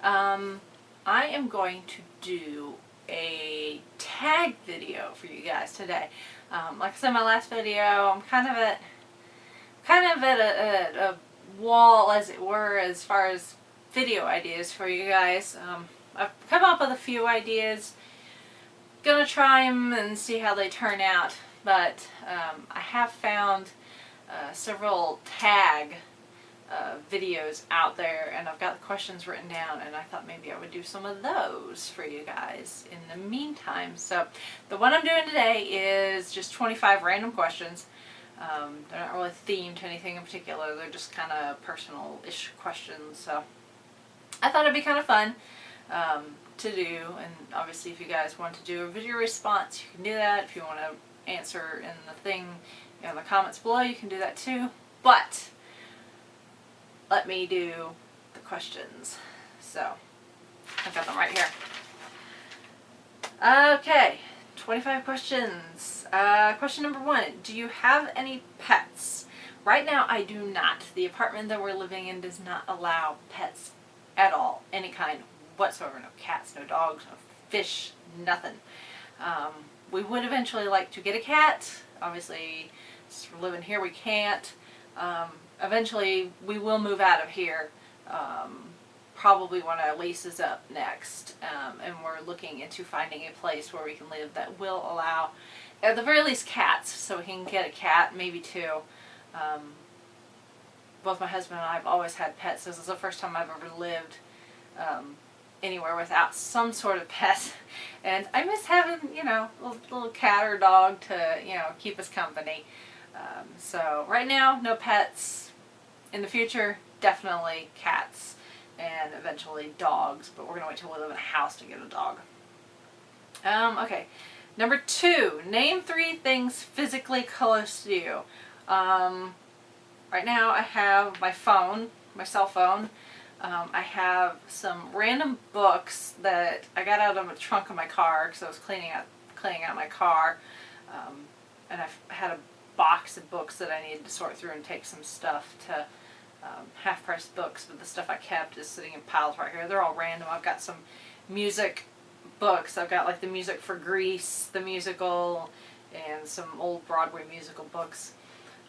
I am going to do a tag video for you guys today. Like I said in my last video, I'm kind of at a wall, as it were, as far as video ideas for you guys. I've come up with a few ideas. Gonna try them and see how they turn out, but I have found several tag videos out there, and I've got the questions written down, and I thought maybe I would do some of those for you guys in the meantime. So the one I'm doing today is just 25 random questions. They're not really themed to anything in particular. They're just kind of personal-ish questions. So I thought it'd be kind of fun to do, and obviously if you guys want to do a video response, you can do that. If you want to answer in the thing, in the comments below, you can do that too. But let me do the questions. So I've got them right here. Okay, 25 questions. Question number 1, do you have any pets? Right now I do not. The apartment that we're living in does not allow pets at all, any kind whatsoever. No cats, no dogs, no fish, nothing. We would eventually like to get a cat. Obviously, since we're living here, we can't. Eventually, we will move out of here, probably when our lease is up next, and we're looking into finding a place where we can live that will allow, at the very least, cats, so we can get a cat, maybe 2. Both my husband and I have always had pets. This is the first time I've ever lived anywhere without some sort of pet, and I miss having, you know, a little cat or dog to, you know, keep us company. So right now, no pets. In the future, definitely cats, and eventually dogs, but we're going to wait till we live in a house to get a dog. Okay, number 2, name 3 things physically close to you. Right now I have my phone, my cell phone. I have some random books that I got out of the trunk of my car because I was cleaning out my car, and I had a box of books that I needed to sort through and take some stuff to half-price books, but the stuff I kept is sitting in piles right here. They're all random. I've got some music books. I've got like the music for Grease, the musical, and some old Broadway musical books.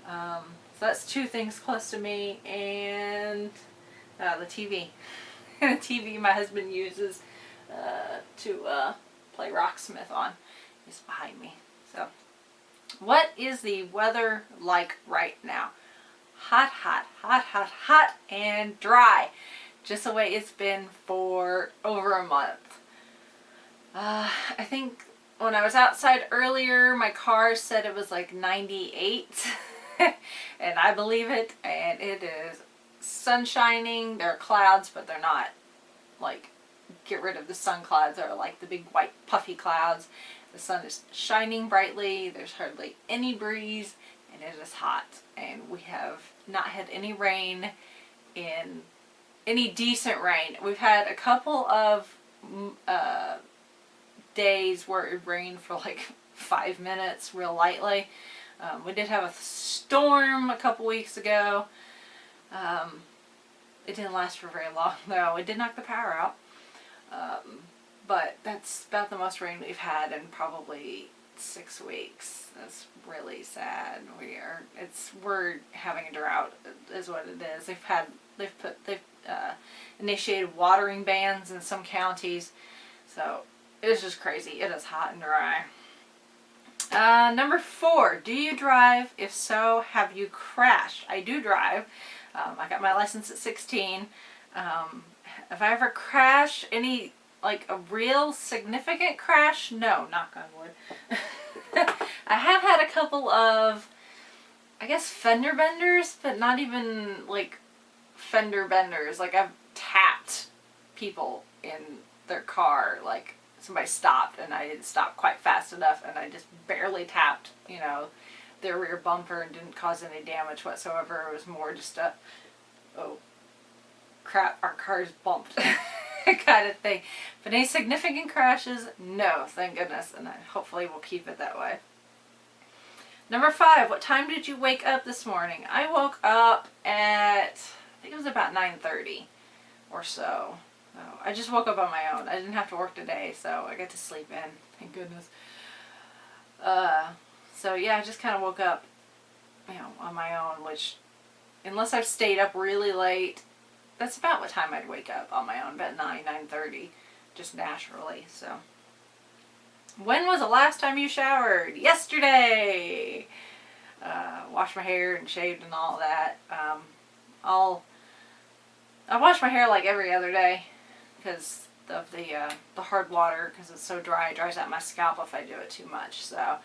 So that's 2 things close to me, and the TV. The TV my husband uses to play Rocksmith on is behind me. So, what is the weather like right now? Hot, hot, hot, hot, hot, and dry. Just the way it's been for over a month. I think when I was outside earlier, my car said it was like 98. And I believe it. And it is sun shining. There are clouds, but they're not like, get rid of the sun clouds. They're like the big white puffy clouds. The sun is shining brightly. There's hardly any breeze. And it is hot, and we have not had any rain, any decent rain. We've had a couple of days where it rained for like 5 minutes real lightly. We did have a storm a couple weeks ago. It didn't last for very long though. It did knock the power out, but that's about the most rain we've had in probably 6 weeks. That's really sad. We're having a drought is what it is. They've initiated watering bans in some counties, so it's just crazy. It is hot and dry. Number 4, do you drive? If so, have you crashed? I do drive. I got my license at 16. Have I ever crashed? Any, like, a real significant crash? No, knock on wood. I have had a couple of, I guess, fender benders, but not even like fender benders. Like, I've tapped people in their car. Like, somebody stopped and I didn't stop quite fast enough, and I just barely tapped, you know, their rear bumper and didn't cause any damage whatsoever. It was more just a, oh crap, our car's bumped kind of thing. But any significant crashes? No, thank goodness, and hopefully we'll keep it that way. Number 5, what time did you wake up this morning? I woke up at, I think it was about 9:30 or so. So I just woke up on my own. I didn't have to work today, so I got to sleep in. Thank goodness. So yeah, I just kind of woke up, on my own, which, unless I've stayed up really late, that's about what time I'd wake up on my own, about 9:30, just naturally. So, when was the last time you showered? Yesterday! Washed my hair and shaved and all that. I wash my hair like every other day because of the hard water, because it's so dry. It dries out my scalp if I do it too much. So,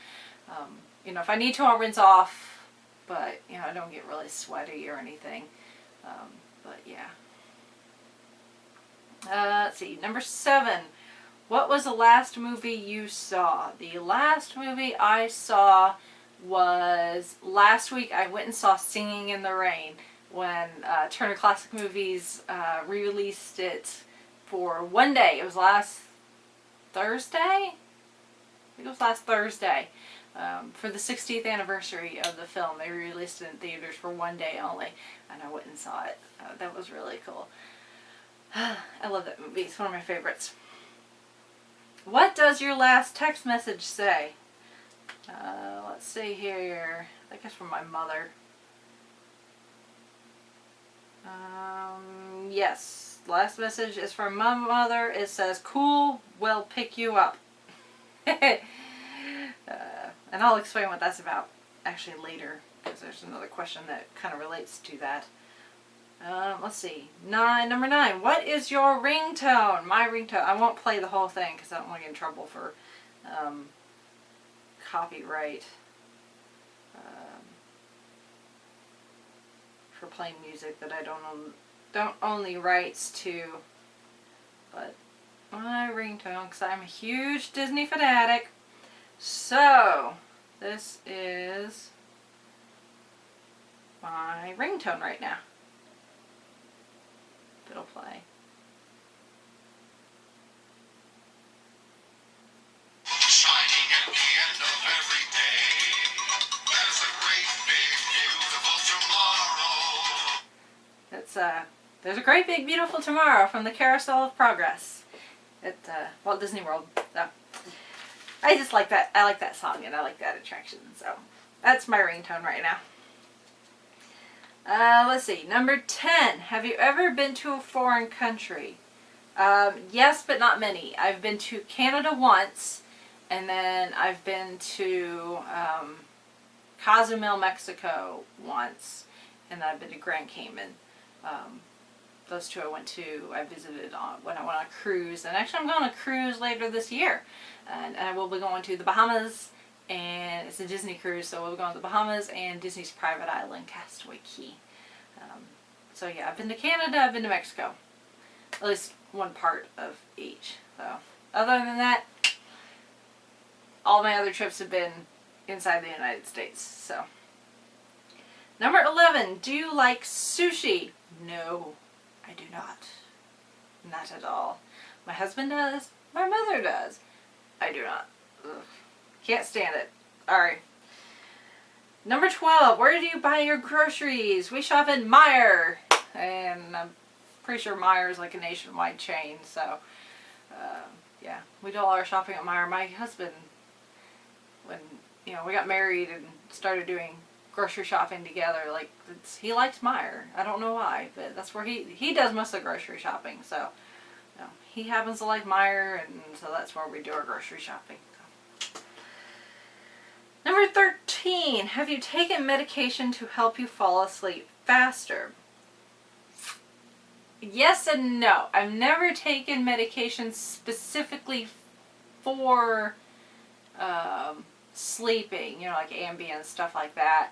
if I need to, I'll rinse off, but, I don't get really sweaty or anything. But yeah. Let's see. Number 7. What was the last movie you saw? The last movie I saw was last week. I went and saw Singing in the Rain when Turner Classic Movies re-released it for one day. It was last Thursday? I think it was last Thursday. For the 60th anniversary of the film. They re-released it in theaters for one day only, and I went and saw it. That was really cool. I love that movie. It's one of my favorites. What does your last text message say? Let's see here. I think it's from my mother. Yes. Last message is from my mother. It says, "Cool, we'll pick you up." And I'll explain what that's about actually later, because there's another question that kind of relates to that. Let's see. Number 9. What is your ringtone? My ringtone. I won't play the whole thing because I don't want to get in trouble for copyright for playing music that I don't own the rights to. But my ringtone, because I'm a huge Disney fanatic. So this is my ringtone right now. It'll play. Shining at the end of every day. There's a great big beautiful tomorrow. There's a great big beautiful tomorrow from the Carousel of Progress at Walt Disney World. So I just like that. I like that song and I like that attraction. So that's my ringtone right now. Let's see. Number 10. Have you ever been to a foreign country? Yes, but not many. I've been to Canada once, and then I've been to Cozumel, Mexico once, and then I've been to Grand Cayman. Those two I visited when I went on a cruise, and actually I'm going on a cruise later this year, and I will be going to the Bahamas, and it's a Disney cruise, so we'll be going to the Bahamas and Disney's private island, Castaway Cay. So yeah, I've been to Canada, I've been to Mexico, at least one part of each. So other than that, all my other trips have been inside the United States. So number 11, do you like sushi? No, I do not. Not at all. My husband does. My mother does. I do not. Ugh. Can't stand it. Alright. Number 12, where do you buy your groceries? We shop at Meijer. And I'm pretty sure Meijer is like a nationwide chain. So, yeah. We do all our shopping at Meijer. My husband, when, we got married and started doing grocery shopping together, like, he likes Meijer. I don't know why, but that's where he does most of the grocery shopping. So, he happens to like Meijer, and so that's where we do our grocery shopping. Number 13, have you taken medication to help you fall asleep faster? Yes and no. I've never taken medication specifically for sleeping, like Ambien, stuff like that.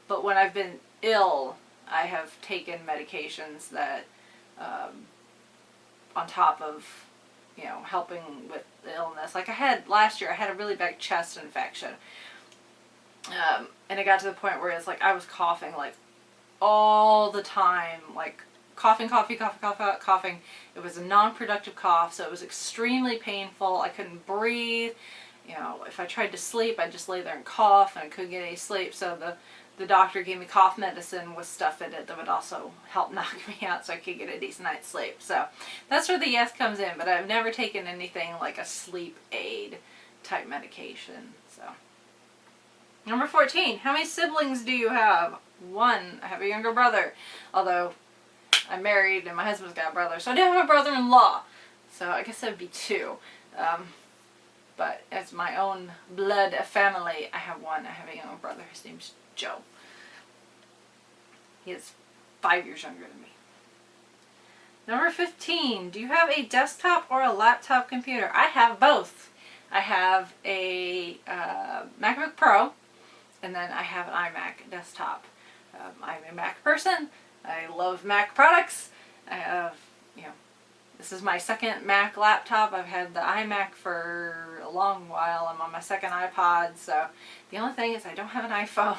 But when I've been ill, I have taken medications that, on top of, helping with the illness. Like last year, I had a really bad chest infection. And it got to the point where it's like I was coughing like all the time, like coughing. It was a non-productive cough, so it was extremely painful. I couldn't breathe. If I tried to sleep, I'd just lay there and cough, and I couldn't get any sleep. So the doctor gave me cough medicine with stuff in it that would also help knock me out so I could get a decent night's sleep. So that's where the yes comes in, but I've never taken anything like a sleep aid type medication. So number 14, how many siblings do you have? 1. I have a younger brother, although I'm married and my husband's got a brother, so I do have a brother-in-law. So I guess that would be 2. But as my own blood family, I have 1. I have a younger brother. His name's Joe. He is 5 years younger than me. Number 15. Do you have a desktop or a laptop computer? I have both. I have a MacBook Pro, and then I have an iMac desktop. I'm a Mac person. I love Mac products. I have, this is my second Mac laptop. I've had the iMac for a long while. I'm on my second iPod, so the only thing is I don't have an iPhone.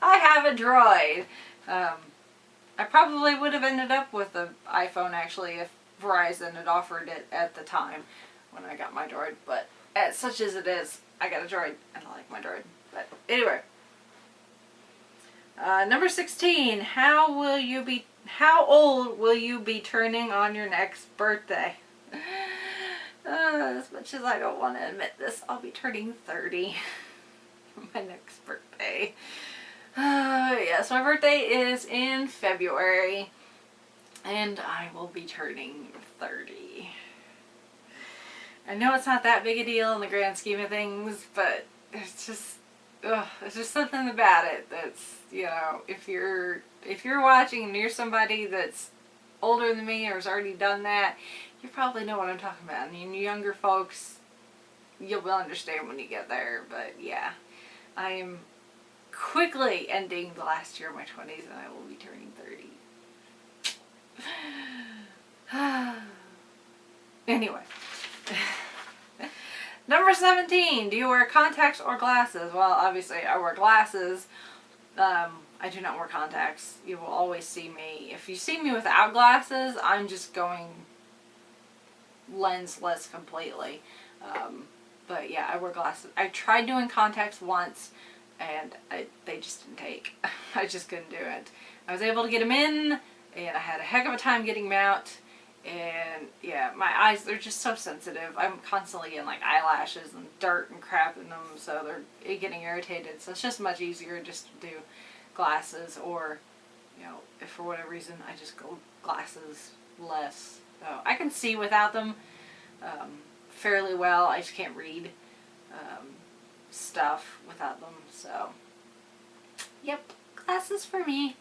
I have a Droid. I probably would have ended up with an iPhone actually if Verizon had offered it at the time when I got my Droid, but such as it is, I got a Droid and I like my Droid. But anyway, number 16. How old will you be turning on your next birthday? As much as I don't want to admit this, I'll be turning 30 for my next birthday. Yes, my birthday is in February, and I will be turning 30. I know it's not that big a deal in the grand scheme of things, but it's just something about it that's, if you're watching and you're somebody that's older than me or has already done that, you probably know what I'm talking about. I mean, younger folks, you'll understand when you get there, but yeah, I am quickly ending the last year of my 20s and I will be turning 30. Anyway. Number 17. Do you wear contacts or glasses? Well, obviously I wear glasses. I do not wear contacts. You will always see me. If you see me without glasses, I'm just going lensless completely. But yeah, I wear glasses. I tried doing contacts once and they just didn't take. I just couldn't do it. I was able to get them in and I had a heck of a time getting them out. And yeah, my eyes, they're just so sensitive. I'm constantly getting like eyelashes and dirt and crap in them, so they're getting irritated. So it's just much easier just to do glasses, or, if for whatever reason I just go glasses less. So I can see without them fairly well. I just can't read stuff without them. So, yep, glasses for me.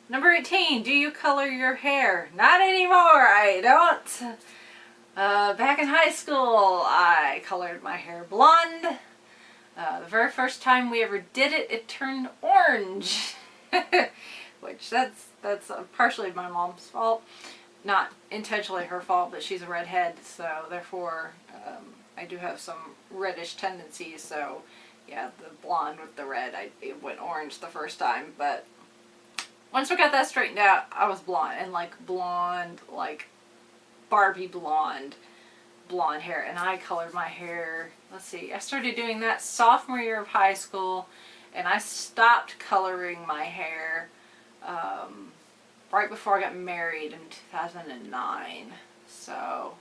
Number 18, do you color your hair? Not anymore, I don't. Back in high school, I colored my hair blonde. The very first time we ever did it, it turned orange. Which, that's partially my mom's fault. Not intentionally her fault, but she's a redhead, so therefore I do have some reddish tendencies. So, yeah, the blonde with the red, it went orange the first time, but once we got that straightened out, I was blonde, and like Barbie blonde hair. And I colored my hair, let's see, I started doing that sophomore year of high school, and I stopped coloring my hair right before I got married in 2009. So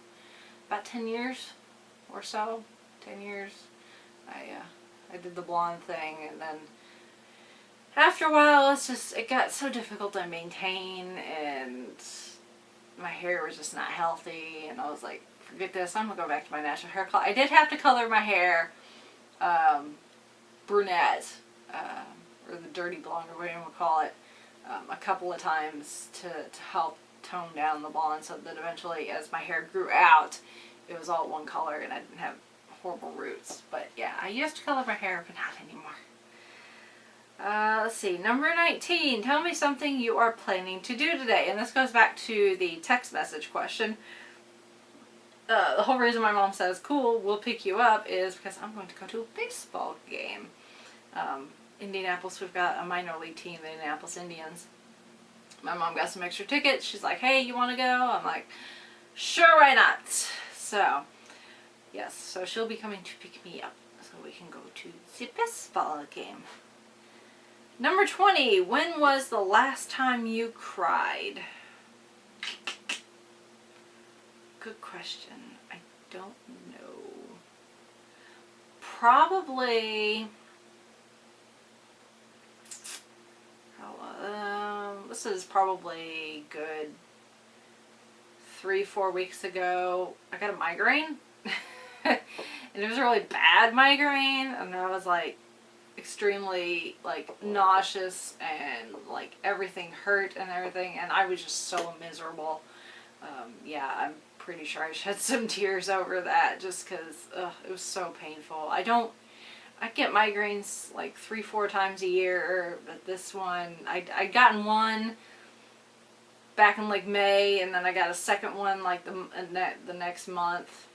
about 10 years or so, 10 years, I did the blonde thing, and then after a while, it got so difficult to maintain, and my hair was just not healthy, and I was like, forget this, I'm going to go back to my natural hair color. I did have to color my hair brunette, or the dirty blonde, or whatever you want to call it, a couple of times to help tone down the blonde, so that eventually, as my hair grew out, it was all one color, and I didn't have horrible roots. But yeah, I used to color my hair, but not anymore. Let's see, number 19, tell me something you are planning to do today. And this goes back to the text message question. The whole reason my mom says, cool, we'll pick you up, is because I'm going to go to a baseball game. Indianapolis, we've got a minor league team, the Indianapolis Indians. My mom got some extra tickets. She's like, hey, you want to go? I'm like, sure, why not? So, yes, so she'll be coming to pick me up so we can go to the baseball game. Number 20, when was the last time you cried? Good question. I don't know. Probably, this is probably good 3-4 weeks ago. I got a migraine. And it was a really bad migraine, and I was like extremely like nauseous and like everything hurt and everything, and I was just so miserable. Yeah, I'm pretty sure I shed some tears over that just because it was so painful. I get migraines like 3-4 times a year, but this one, I'd gotten one back in like May, and then I got a second one like the next month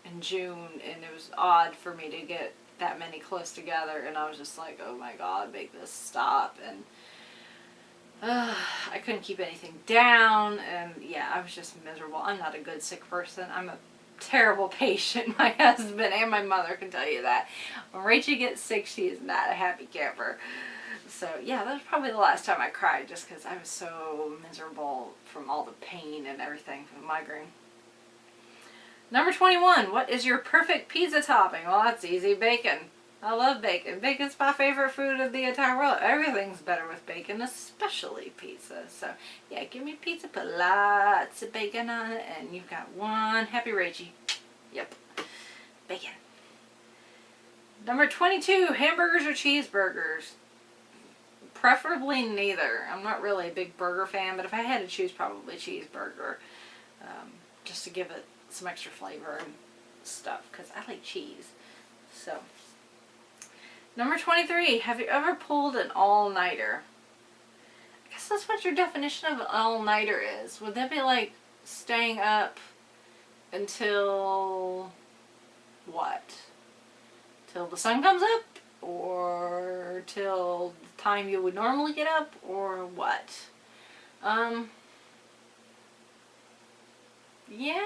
in June, and it was odd for me to get that many close together, and I was just like, oh my god, make this stop. And I couldn't keep anything down, and yeah, I was just miserable. I'm not a good sick person. I'm a terrible patient. My husband and my mother can tell you that. When Rachel gets sick, she is not a happy camper. So yeah, that was probably the last time I cried, just because I was so miserable from all the pain and everything from the migraine. Number 21, what is your perfect pizza topping? Well, that's easy. Bacon. I love bacon. Bacon's my favorite food of the entire world. Everything's better with bacon, especially pizza. So, yeah, give me pizza, put lots of bacon on it, and you've got one happy Rachie. Yep. Bacon. Number 22, hamburgers or cheeseburgers? Preferably neither. I'm not really a big burger fan, but if I had to choose, probably cheeseburger. Just to give it some extra flavor and stuff, because I like cheese. So, number 23, have you ever pulled an all-nighter? I guess that's what your definition of an all-nighter is. Would that be like staying up until what? Till the sun comes up? Or till the time you would normally get up? Or what? Yeah,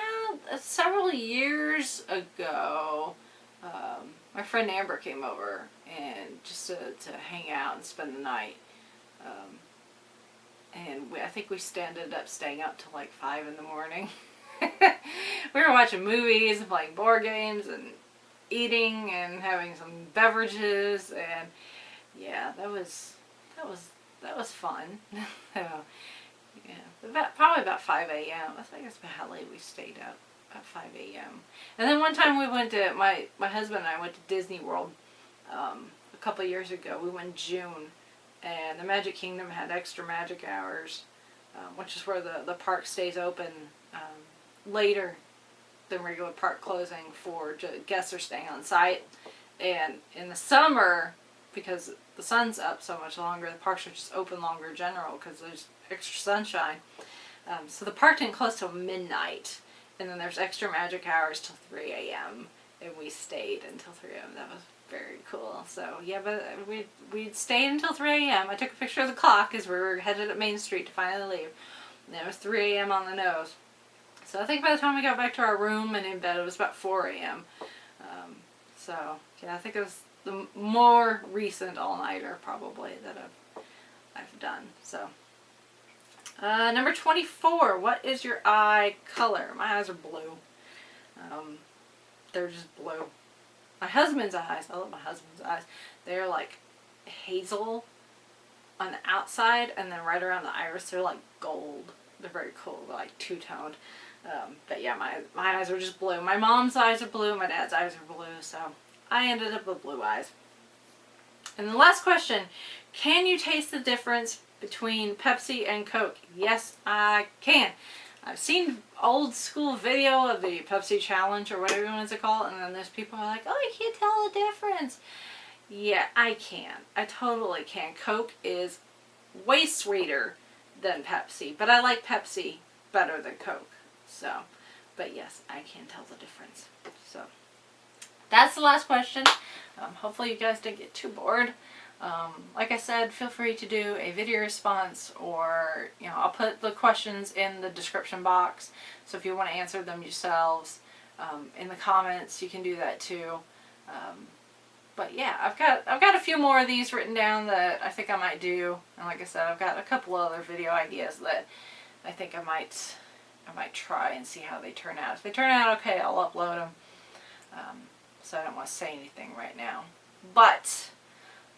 several years ago, my friend Amber came over and just to hang out and spend the night. And I think we ended up staying up till like 5 in the morning. We were watching movies and playing board games and eating and having some beverages, and yeah, that was fun. Yeah, probably about 5 a.m. I think that's about how late we stayed up, about 5 a.m. And then one time we went to, my husband and I went to Disney World a couple of years ago. We went in June, and the Magic Kingdom had extra magic hours, which is where the park stays open later than regular park closing for guests are staying on site. And in the summer, because the sun's up so much longer, the parks are just open longer in general because there's extra sunshine. So the park didn't close till midnight, and then there's extra magic hours till 3 a.m. and we stayed until 3 a.m. That was very cool. So yeah, but we stayed until 3 a.m. I took a picture of the clock as we were headed up Main Street to finally leave, and it was 3 a.m. on the nose. So I think by the time we got back to our room and in bed, it was about 4 a.m. So yeah, I think it was the more recent all-nighter probably that I've done. So number 24, what is your eye color? My eyes are blue. They're just blue. My husband's eyes, I love my husband's eyes. They're like hazel on the outside, and then right around the iris, they're like gold. They're very cool. They're like two-toned. But yeah, my eyes are just blue. My mom's eyes are blue. My dad's eyes are blue. So I ended up with blue eyes. And the last question, can you taste the difference between Pepsi and Coke? Yes, I can. I've seen old school video of the Pepsi challenge or whatever you want to call it, and then there's people who are like, oh, you can't tell the difference. Yeah, I can. I totally can. Coke is way sweeter than Pepsi, but I like Pepsi better than Coke. So, but yes, I can tell the difference. So, that's the last question. Hopefully you guys didn't get too bored. Like I said, feel free to do a video response, or, you know, I'll put the questions in the description box. So if you want to answer them yourselves in the comments, you can do that too. But yeah, I've got a few more of these written down that I think I might do. And like I said, I've got a couple other video ideas that I think I might try and see how they turn out. If they turn out okay, I'll upload them. So I don't want to say anything right now. But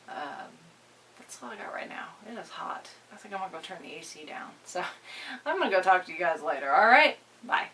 that's all I got right now. It is hot. I think I'm going to go turn the AC down. So I'm going to go talk to you guys later. All right? Bye.